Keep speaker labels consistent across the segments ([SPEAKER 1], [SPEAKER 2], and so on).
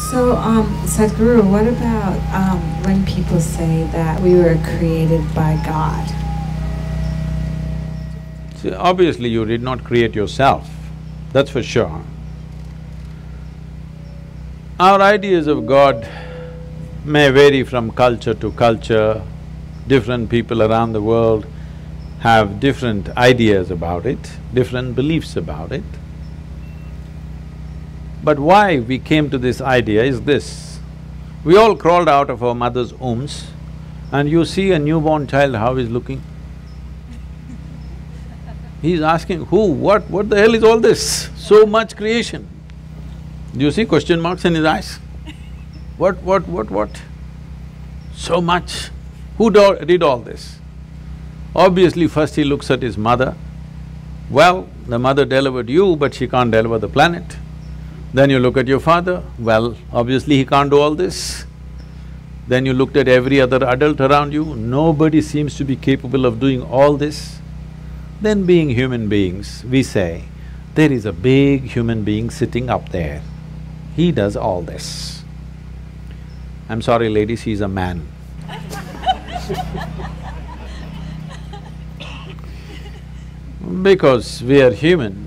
[SPEAKER 1] So, Sadhguru, what about when people say that we were created by God?
[SPEAKER 2] See, obviously you did not create yourself, that's for sure. Our ideas of God may vary from culture to culture. Different people around the world have different ideas about it, different beliefs about it. But why we came to this idea is this: we all crawled out of our mother's wombs and you see a newborn child how he's looking. He's asking, who, what the hell is all this? So much creation. Do you see question marks in his eyes? What? So much. Who did all this? Obviously first he looks at his mother. Well, the mother delivered you, but she can't deliver the planet. Then you look at your father, well, obviously he can't do all this. Then you looked at every other adult around you, nobody seems to be capable of doing all this. Then being human beings, we say, there is a big human being sitting up there, he does all this. I'm sorry ladies, he's a man. Because we are human,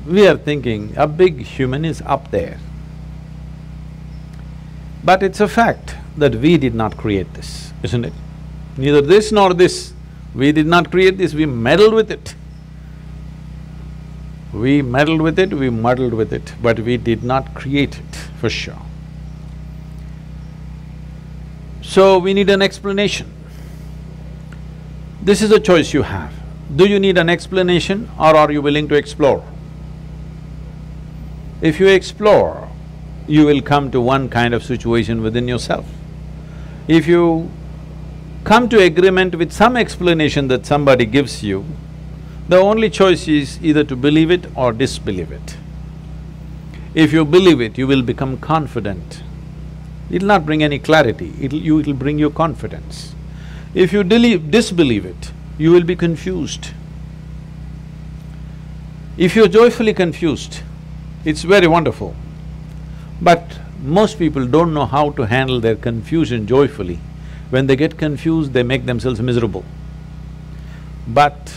[SPEAKER 2] we are thinking a big human is up there. But it's a fact that we did not create this, isn't it? Neither this nor this. We did not create this, we meddled with it. We meddled with it, we muddled with it, but we did not create it, for sure. So we need an explanation. This is a choice you have. Do you need an explanation or are you willing to explore? If you explore, you will come to one kind of situation within yourself. If you come to agreement with some explanation that somebody gives you, the only choice is either to believe it or disbelieve it. If you believe it, you will become confident. It'll not bring any clarity, it'll bring you confidence. If you disbelieve it, you will be confused. If you're joyfully confused, it's very wonderful. But most people don't know how to handle their confusion joyfully. When they get confused, they make themselves miserable. But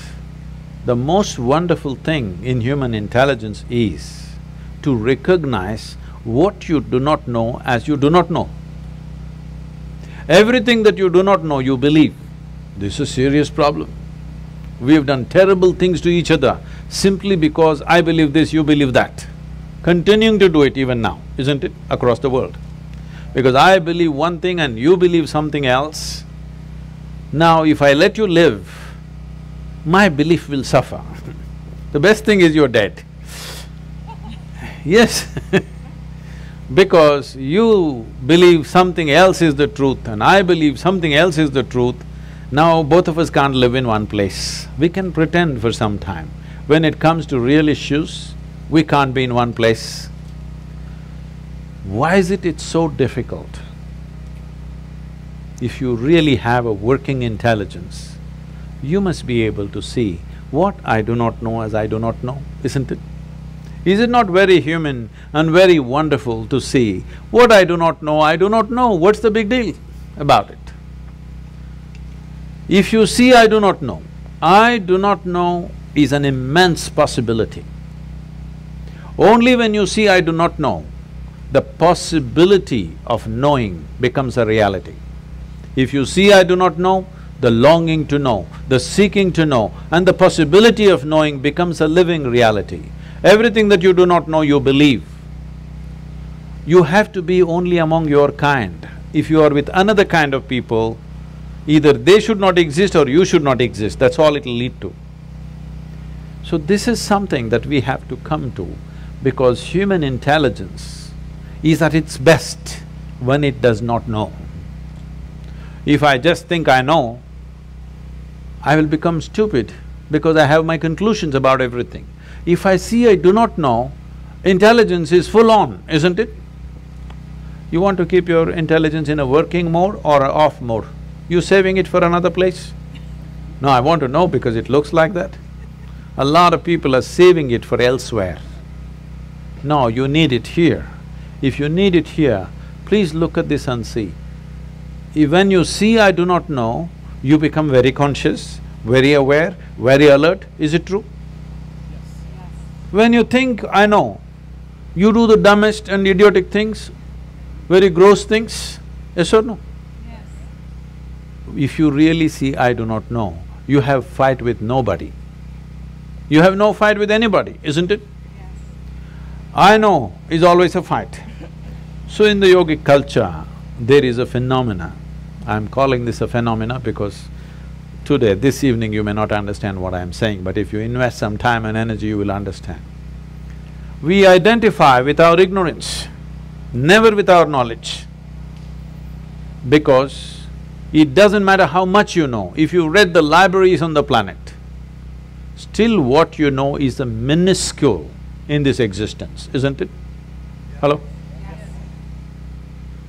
[SPEAKER 2] the most wonderful thing in human intelligence is to recognize what you do not know as you do not know. Everything that you do not know, you believe. This is a serious problem. We have done terrible things to each other simply because I believe this, you believe that. Continuing to do it even now, isn't it, across the world? Because I believe one thing and you believe something else. Now if I let you live, my belief will suffer. The best thing is you're dead. Yes because you believe something else is the truth and I believe something else is the truth, now both of us can't live in one place. We can pretend for some time. When it comes to real issues, we can't be in one place. Why is it it's so difficult? If you really have a working intelligence, you must be able to see what I do not know as I do not know, isn't it? Is it not very human and very wonderful to see what I do not know, what's the big deal about it? If you see I do not know is an immense possibility. Only when you see I do not know, the possibility of knowing becomes a reality. If you see I do not know, the longing to know, the seeking to know, and the possibility of knowing becomes a living reality. Everything that you do not know, you believe. You have to be only among your kind. If you are with another kind of people, either they should not exist or you should not exist, that's all it'll lead to. So this is something that we have to come to, because human intelligence is at its best when it does not know. If I just think I know, I will become stupid because I have my conclusions about everything. If I see I do not know, intelligence is full on, isn't it? You want to keep your intelligence in a working mode or a off mode? You saving it for another place? No, I want to know because it looks like that. A lot of people are saving it for elsewhere. No, you need it here. If you need it here, please look at this and see. When you see I do not know, you become very conscious, very aware, very alert. Is it true?
[SPEAKER 3] Yes.
[SPEAKER 2] When you think I know, you do the dumbest and idiotic things, very gross things, yes or no?
[SPEAKER 3] Yes.
[SPEAKER 2] If you really see I do not know, you have fight with nobody. You have no fight with anybody, isn't it?
[SPEAKER 3] Yes.
[SPEAKER 2] I know is always a fight. So in the yogic culture, there is a phenomena. I'm calling this a phenomena because today, this evening, you may not understand what I'm saying, but if you invest some time and energy, you will understand. We identify with our ignorance, never with our knowledge. Because it doesn't matter how much you know, if you read the libraries on the planet, still what you know is the minuscule in this existence, isn't it? Hello?
[SPEAKER 3] Yes.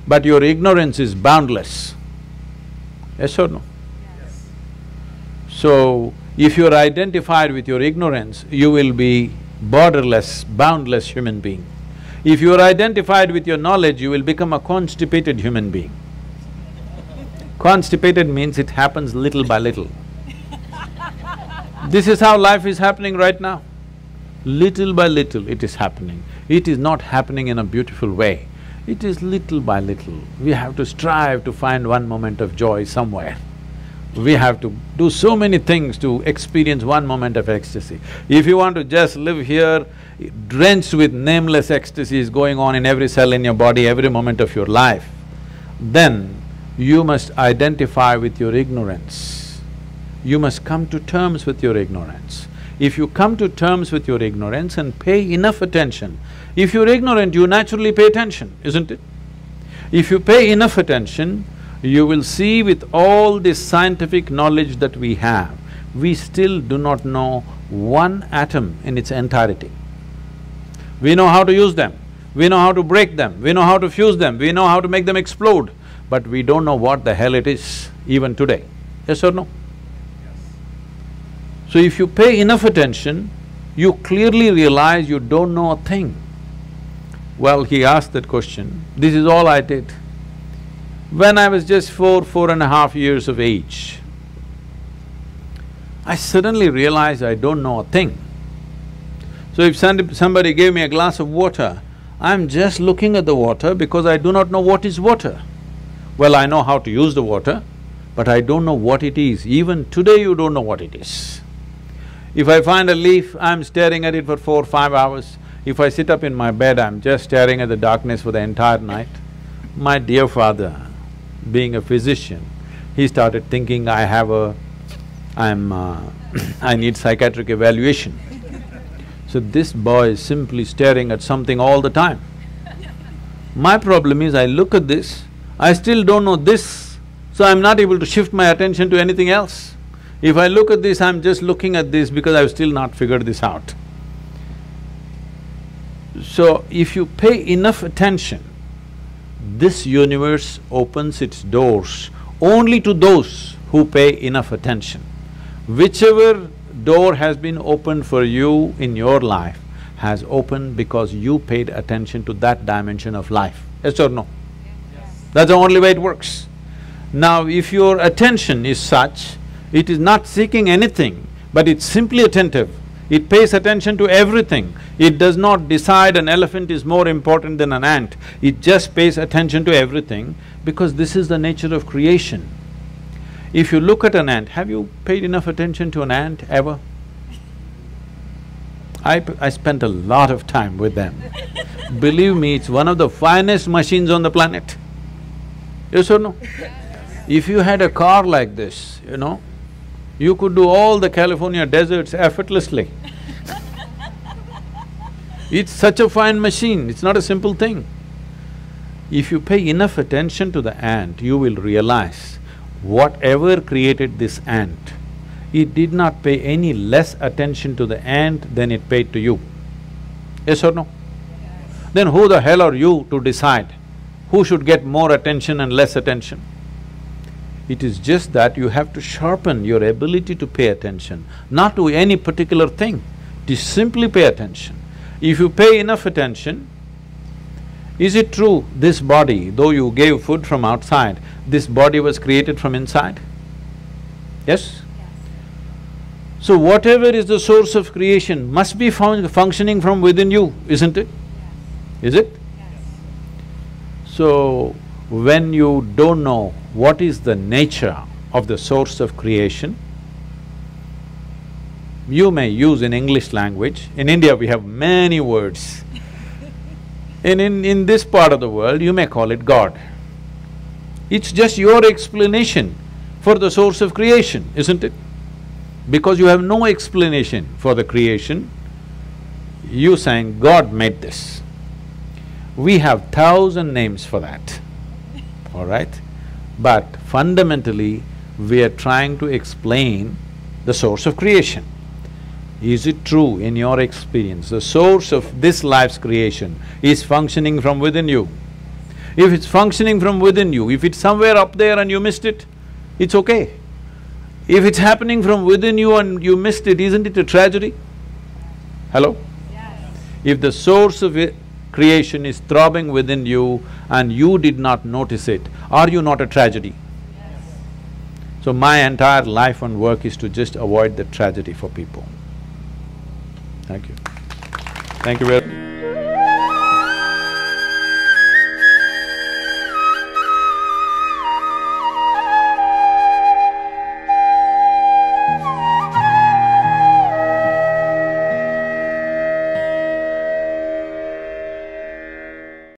[SPEAKER 2] But your ignorance is boundless. Yes or no?
[SPEAKER 3] Yes.
[SPEAKER 2] So, if you're identified with your ignorance, you will be borderless, boundless human being. If you're identified with your knowledge, you will become a constipated human being. Constipated means it happens little by little. This is how life is happening right now. Little by little it is happening. It is not happening in a beautiful way. It is little by little. We have to strive to find one moment of joy somewhere. We have to do so many things to experience one moment of ecstasy. If you want to just live here, drenched with nameless ecstasies going on in every cell in your body, every moment of your life, then you must identify with your ignorance. You must come to terms with your ignorance. If you come to terms with your ignorance and pay enough attention, if you're ignorant, you naturally pay attention, isn't it? If you pay enough attention, you will see with all this scientific knowledge that we have, we still do not know one atom in its entirety. We know how to use them, we know how to break them, we know how to fuse them, we know how to make them explode, but we don't know what the hell it is, even today. Yes or no? So if you pay enough attention, you clearly realize you don't know a thing. Well, he asked that question, this is all I did. When I was just 4.5 years of age, I suddenly realized I don't know a thing. So if somebody gave me a glass of water, I'm just looking at the water because I do not know what is water. Well, I know how to use the water, but I don't know what it is. Even today you don't know what it is. If I find a leaf, I'm staring at it for 4-5 hours. If I sit up in my bed, I'm just staring at the darkness for the entire night. My dear father, being a physician, he started thinking I need psychiatric evaluation. So this boy is simply staring at something all the time. My problem is I look at this, I still don't know this, so I'm not able to shift my attention to anything else. If I look at this, I'm just looking at this because I've still not figured this out. So, if you pay enough attention, this universe opens its doors only to those who pay enough attention. Whichever door has been opened for you in your life has opened because you paid attention to that dimension of life, yes or no?
[SPEAKER 3] Yes.
[SPEAKER 2] That's the only way it works. Now, if your attention is such, it is not seeking anything, but it's simply attentive. It pays attention to everything. It does not decide an elephant is more important than an ant. It just pays attention to everything because this is the nature of creation. If you look at an ant, have you paid enough attention to an ant ever? I spent a lot of time with them. Believe me, it's one of the finest machines on the planet. Yes or no? If you had a car like this, you know, you could do all the California deserts effortlessly. It's such a fine machine, it's not a simple thing. If you pay enough attention to the ant, you will realize whatever created this ant, it did not pay any less attention to the ant than it paid to you. Yes or no?
[SPEAKER 3] Yes.
[SPEAKER 2] Then who the hell are you to decide who should get more attention and less attention? It is just that you have to sharpen your ability to pay attention, not to any particular thing, to simply pay attention. If you pay enough attention, Is it true this body, though you gave food from outside, this body was created from inside? Yes? So whatever is the source of creation must be functioning from within you, isn't it? Is it? So, when you don't know what is the nature of the source of creation, you may use in English language. In India we have many words. In this part of the world, you may call it God. It's just your explanation for the source of creation, isn't it? Because you have no explanation for the creation, you saying, God made this. We have 1,000 names for that, all right? But fundamentally, we are trying to explain the source of creation. Is it true in your experience, the source of this life's creation is functioning from within you? If it's functioning from within you, if it's somewhere up there and you missed it, it's okay. If it's happening from within you and you missed it, isn't it a tragedy? Hello?
[SPEAKER 3] Yes.
[SPEAKER 2] If the source of creation is throbbing within you and you did not notice it, are you not a tragedy?
[SPEAKER 3] Yes.
[SPEAKER 2] So my entire life and work is to just avoid the tragedy for people. Thank you. Thank you very much.